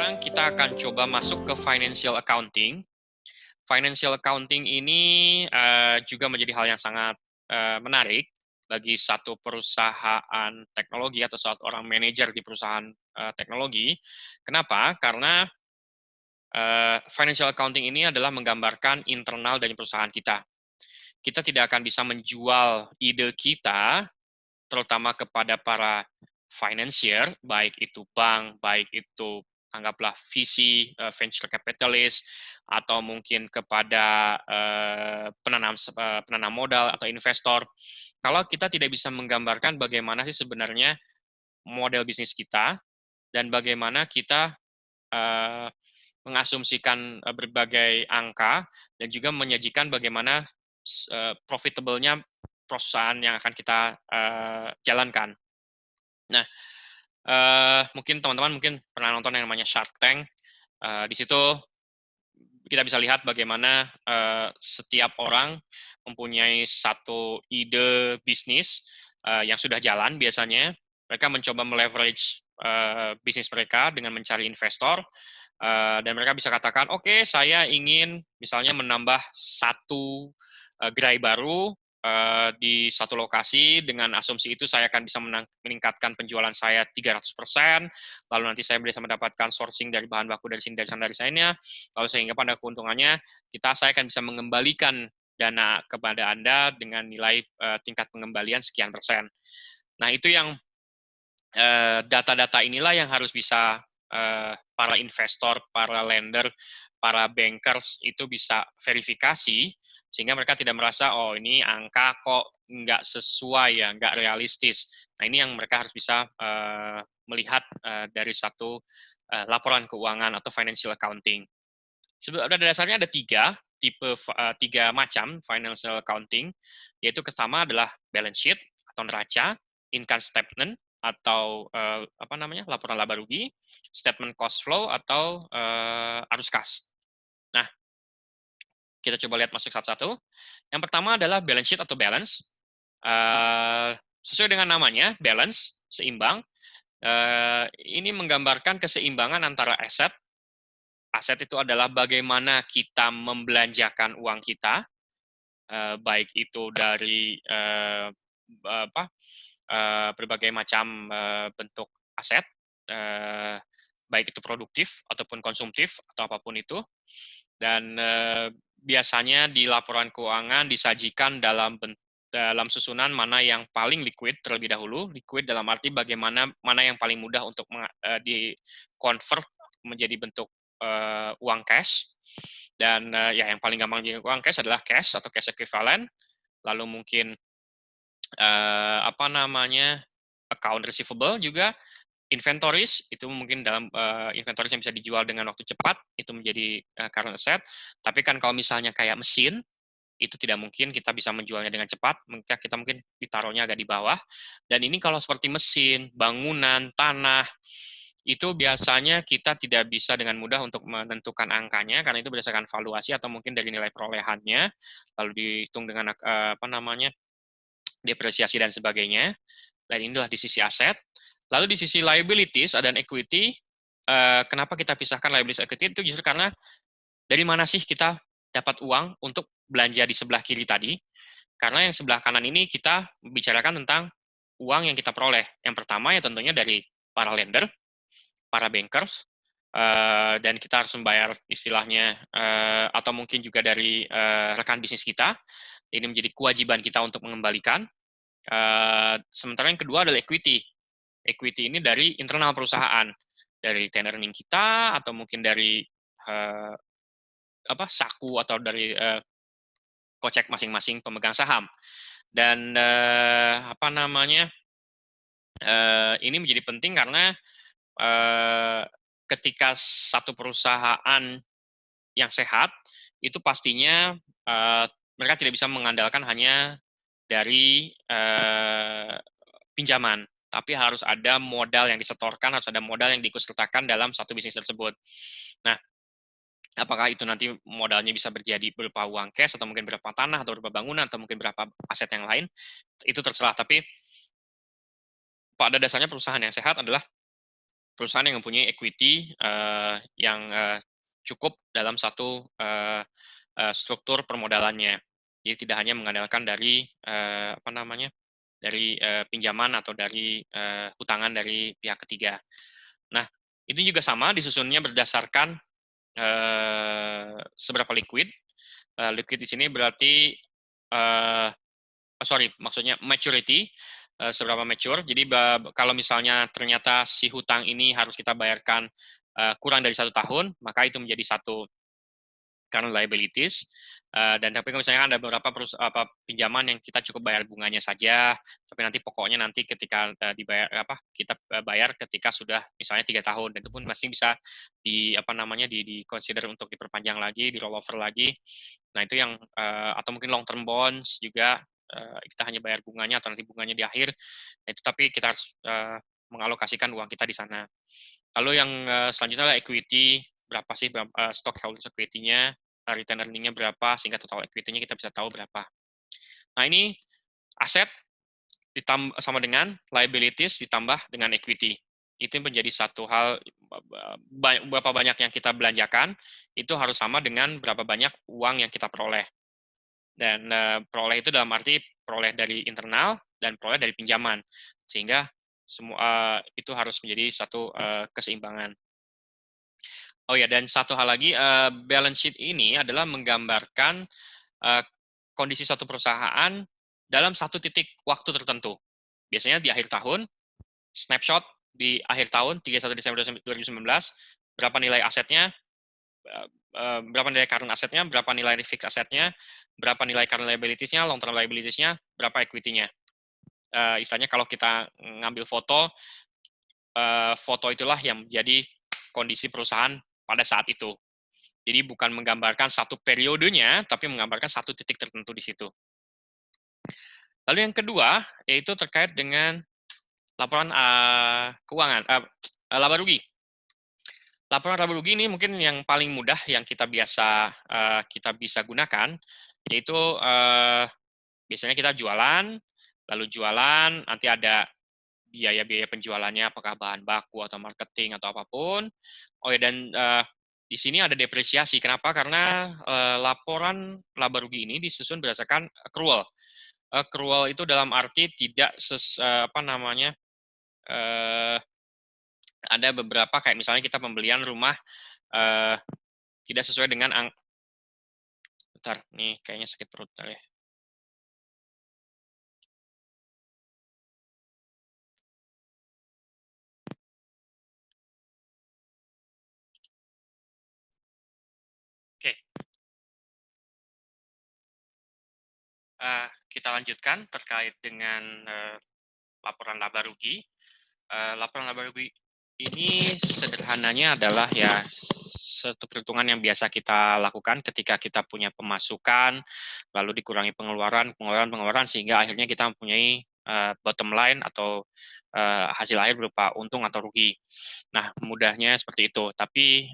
sekarang kita akan coba masuk ke financial accounting. Financial accounting ini juga menjadi hal yang sangat menarik bagi satu perusahaan teknologi atau saat orang manajer di perusahaan teknologi. Kenapa? Karena financial accounting ini adalah menggambarkan internal dari perusahaan kita. Kita tidak akan bisa menjual ide kita, terutama kepada para financier, baik itu bank, baik itu anggaplah VC, venture capitalist, atau mungkin kepada penanam modal atau investor. Kalau kita tidak bisa menggambarkan bagaimana sih sebenarnya model bisnis kita dan bagaimana kita mengasumsikan berbagai angka dan juga menyajikan bagaimana profitable-nya perusahaan yang akan kita jalankan. Nah, mungkin teman-teman pernah nonton yang namanya Shark Tank. Di situ kita bisa lihat bagaimana setiap orang mempunyai satu ide bisnis yang sudah jalan biasanya. Mereka mencoba meleverage bisnis mereka dengan mencari investor. Dan mereka bisa katakan, oke, saya ingin misalnya menambah satu gerai baru di satu lokasi, dengan asumsi itu saya akan bisa meningkatkan penjualan saya 300%, lalu nanti saya bisa mendapatkan sourcing dari bahan baku dari sini, dari sana, dari sana, lalu sehingga pada keuntungannya saya akan bisa mengembalikan dana kepada Anda dengan nilai tingkat pengembalian sekian persen. Nah, itu yang data-data inilah yang harus bisa para investor, para lender, para bankers itu bisa verifikasi, sehingga mereka tidak merasa, oh ini angka kok nggak sesuai ya, nggak realistis. Nah, ini yang mereka harus bisa melihat dari satu laporan keuangan atau financial accounting. Pada dasarnya ada tiga macam financial accounting, yaitu pertama adalah balance sheet atau neraca, income statement atau laporan laba rugi, statement cost flow atau arus kas. Nah, kita coba lihat masuk satu-satu. Yang pertama adalah balance sheet atau balance. Sesuai dengan namanya, balance, seimbang. Ini menggambarkan keseimbangan antara aset. Aset itu adalah bagaimana kita membelanjakan uang kita, baik itu dari berbagai macam bentuk aset, baik itu produktif ataupun konsumtif atau apapun itu. Dan biasanya di laporan keuangan disajikan dalam susunan mana yang paling liquid terlebih dahulu. Liquid dalam arti bagaimana mana yang paling mudah untuk di-convert menjadi bentuk uang cash. Dan ya yang paling gampang jadi uang cash adalah cash atau cash equivalent. Lalu mungkin account receivable juga, inventories itu mungkin dalam inventories yang bisa dijual dengan waktu cepat, itu menjadi current asset. Tapi kan kalau misalnya kayak mesin, itu tidak mungkin kita bisa menjualnya dengan cepat, maka kita mungkin ditaruhnya agak di bawah. Dan ini kalau seperti mesin, bangunan, tanah, itu biasanya kita tidak bisa dengan mudah untuk menentukan angkanya, karena itu berdasarkan valuasi atau mungkin dari nilai perolehannya, lalu dihitung dengan depresiasi dan sebagainya. Dan inilah di sisi aset. Lalu di sisi liabilities dan equity, kenapa kita pisahkan liabilities equity, itu justru karena dari mana sih kita dapat uang untuk belanja di sebelah kiri tadi. Karena yang sebelah kanan ini kita bicarakan tentang uang yang kita peroleh. Yang pertama ya tentunya dari para lender, para bankers, dan kita harus membayar istilahnya, atau mungkin juga dari rekan bisnis kita. Ini menjadi kewajiban kita untuk mengembalikan. Sementara yang kedua adalah equity. Equity ini dari internal perusahaan, dari retained earning kita, atau mungkin dari saku atau dari kocek masing-masing pemegang saham. Dan ini menjadi penting karena ketika satu perusahaan yang sehat, itu pastinya mereka tidak bisa mengandalkan hanya dari pinjaman, tapi harus ada modal yang disetorkan, harus ada modal yang diikutsertakan dalam satu bisnis tersebut. Nah, apakah itu nanti modalnya bisa berupa uang cash, atau mungkin berupa tanah, atau berupa bangunan, atau mungkin berupa aset yang lain, itu terserah. Tapi pada dasarnya perusahaan yang sehat adalah perusahaan yang mempunyai equity yang cukup dalam satu struktur permodalannya. Jadi tidak hanya mengandalkan dari dari pinjaman atau dari hutangan dari pihak ketiga. Nah, itu juga sama disusunnya berdasarkan seberapa liquid. Liquid di sini berarti maksudnya maturity, seberapa mature. Jadi kalau misalnya ternyata si hutang ini harus kita bayarkan kurang dari 1 tahun, maka itu menjadi satu current liabilities. Dan tapi kalau misalnya ada beberapa pinjaman yang kita cukup bayar bunganya saja, tapi nanti pokoknya nanti ketika kita bayar ketika sudah misalnya 3 tahun, dan itu pun masih bisa di consider untuk diperpanjang lagi, di rollover lagi. Nah itu yang atau mungkin long term bonds juga kita hanya bayar bunganya atau nanti bunganya di akhir. Nah, itu tapi kita harus mengalokasikan uang kita di sana. Lalu yang selanjutnya adalah equity, berapa sih stockholders equity-nya, return earning-nya berapa, sehingga total equity-nya kita bisa tahu berapa. Nah ini aset ditambah sama dengan liabilities ditambah dengan equity. Itu menjadi satu hal, berapa banyak yang kita belanjakan, itu harus sama dengan berapa banyak uang yang kita peroleh. Dan peroleh itu dalam arti peroleh dari internal dan peroleh dari pinjaman. Sehingga semua itu harus menjadi satu keseimbangan. Oh ya, dan satu hal lagi, balance sheet ini adalah menggambarkan kondisi suatu perusahaan dalam satu titik waktu tertentu. Biasanya di akhir tahun, snapshot di akhir tahun, 31 Desember 2019, berapa nilai asetnya, berapa nilai current asetnya, berapa nilai fixed asetnya, berapa nilai current liabilities-nya, long term liabilities-nya, berapa equity-nya. Istilahnya kalau kita ngambil foto, foto itulah yang menjadi kondisi perusahaan pada saat itu. Jadi bukan menggambarkan satu periodenya, tapi menggambarkan satu titik tertentu di situ. Lalu yang kedua, yaitu terkait dengan laporan keuangan, laba rugi. Laporan laba rugi ini mungkin yang paling mudah yang kita bisa gunakan, yaitu biasanya kita jualan, lalu jualan, nanti ada biaya-biaya penjualannya, apakah bahan baku atau marketing atau apapun. Oh ya, dan di sini ada depresiasi. Kenapa? Karena laporan laba rugi ini disusun berdasarkan accrual. Accrual itu dalam arti tidak ada beberapa kayak misalnya kita pembelian rumah tidak sesuai dengan bentar, nih kayaknya sakit perut ya. Oke. Kita lanjutkan terkait dengan laporan laba rugi. Laporan laba rugi ini sederhananya adalah ya satu perhitungan yang biasa kita lakukan ketika kita punya pemasukan, lalu dikurangi pengeluaran, sehingga akhirnya kita mempunyai bottom line atau hasil akhir berupa untung atau rugi. Nah, mudahnya seperti itu. Tapi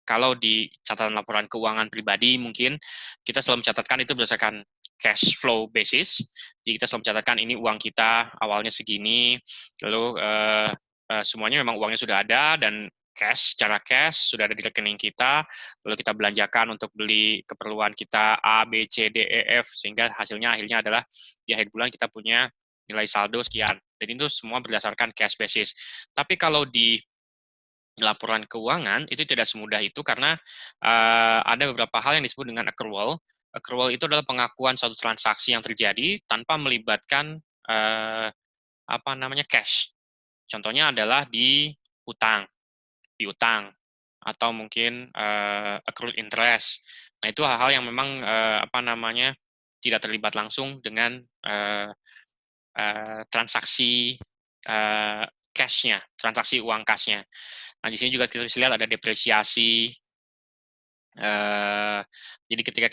kalau di catatan laporan keuangan pribadi mungkin kita selalu mencatatkan itu berdasarkan cash flow basis. Jadi kita selalu mencatatkan ini uang kita awalnya segini, lalu semuanya memang uangnya sudah ada dan secara cash sudah ada di rekening kita, lalu kita belanjakan untuk beli keperluan kita A, B, C, D, E, F, sehingga hasilnya akhirnya adalah di akhir bulan kita punya nilai saldo sekian. Jadi itu semua berdasarkan cash basis. Tapi kalau di laporan keuangan itu tidak semudah itu karena ada beberapa hal yang disebut dengan accrual. Accrual itu adalah pengakuan suatu transaksi yang terjadi tanpa melibatkan cash. Contohnya adalah di utang atau mungkin accrued interest. Nah, itu hal-hal yang memang tidak terlibat langsung dengan transaksi cash-nya, transaksi uang kas-nya. Nah, di sini juga kita bisa lihat ada depresiasi. Jadi ketika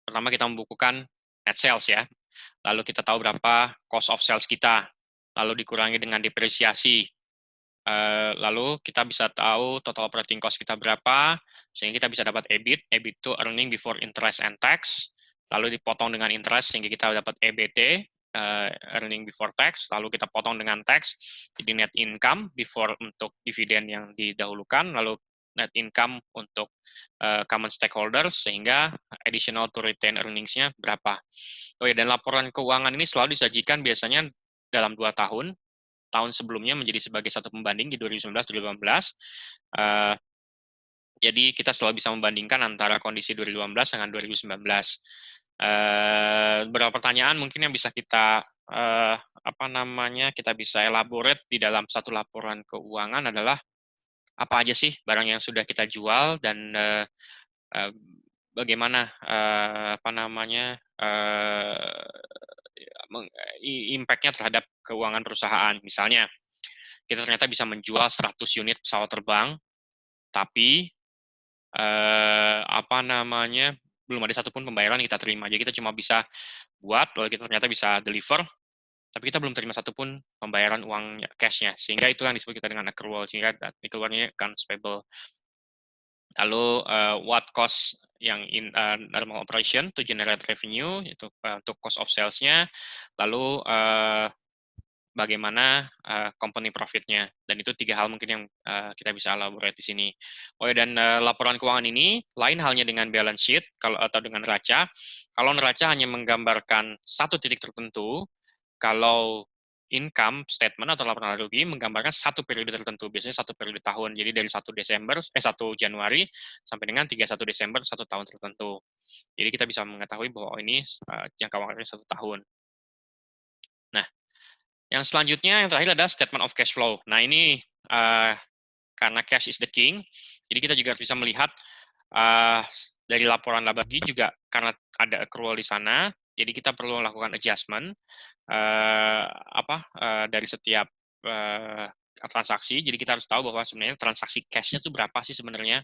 pertama kita membukukan net sales ya, lalu kita tahu berapa cost of sales kita, lalu dikurangi dengan depresiasi, lalu kita bisa tahu total operating cost kita berapa, sehingga kita bisa dapat EBIT. EBIT itu earning before interest and tax, lalu dipotong dengan interest sehingga kita dapat EBT, earning before tax, lalu kita potong dengan tax, jadi net income before untuk dividen yang didahulukan, lalu net income untuk common stakeholders, sehingga additional to retain earnings-nya berapa. Oh ya, dan laporan keuangan ini selalu disajikan biasanya dalam 2 tahun, tahun sebelumnya menjadi sebagai satu pembanding di 2019-2018. Jadi kita selalu bisa membandingkan antara kondisi 2018 dengan 2019. Beberapa pertanyaan mungkin yang bisa kita kita bisa elaborate di dalam satu laporan keuangan adalah apa aja sih barang yang sudah kita jual dan bagaimana impact-nya terhadap keuangan perusahaan. Misalnya, kita ternyata bisa menjual 100 unit pesawat terbang, tapi belum ada satupun pembayaran yang kita terima. Jadi kita cuma bisa buat, lalu kita ternyata bisa deliver, tapi kita belum terima satupun pembayaran uang cash-nya. Sehingga itu yang disebut kita dengan accrual, sehingga keluarnya accounts payable. Lalu what cost yang in normal operation to generate revenue, itu untuk cost of sales-nya. Lalu bagaimana company profit-nya. Dan itu 3 hal mungkin yang kita bisa elaborate di sini. Oh ya, dan laporan keuangan ini lain halnya dengan balance sheet atau dengan neraca. Kalau neraca hanya menggambarkan satu titik tertentu, kalau income statement atau laporan rugi menggambarkan satu periode tertentu, biasanya satu periode tahun. Jadi dari 1 Januari sampai dengan 31 Desember satu tahun tertentu. Jadi kita bisa mengetahui bahwa ini jangka waktunya 1 tahun. Nah, yang selanjutnya, yang terakhir adalah statement of cash flow. Nah, ini karena cash is the king, jadi kita juga bisa melihat dari laporan laba bersih juga karena ada accrual di sana, jadi kita perlu melakukan adjustment dari setiap transaksi. Jadi kita harus tahu bahwa sebenarnya transaksi cash-nya itu berapa sih sebenarnya.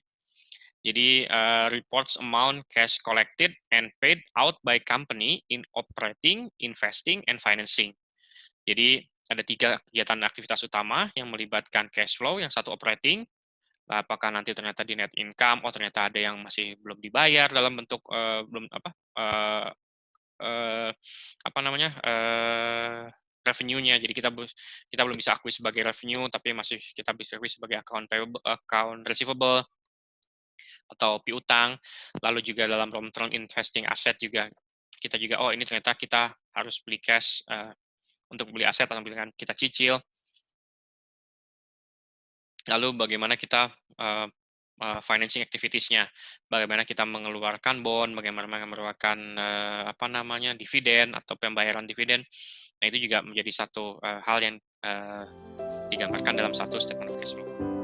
Jadi reports amount cash collected and paid out by company in operating, investing, and financing. Jadi ada 3 kegiatan aktivitas utama yang melibatkan cash flow, yang satu operating, apakah nanti ternyata di net income, ternyata ada yang masih belum dibayar dalam bentuk revenue-nya. Jadi kita belum bisa akui sebagai revenue, tapi masih kita bisa akui sebagai account receivable atau piutang. Lalu juga dalam long-term investing asset juga kita juga ini ternyata kita harus beli cash untuk beli aset atau kita cicil. Lalu bagaimana kita financing activities-nya, bagaimana kita mengeluarkan bond, bagaimana mengeluarkan dividen atau pembayaran dividen. Nah, itu juga menjadi satu hal yang digambarkan dalam satu statement of cash flow.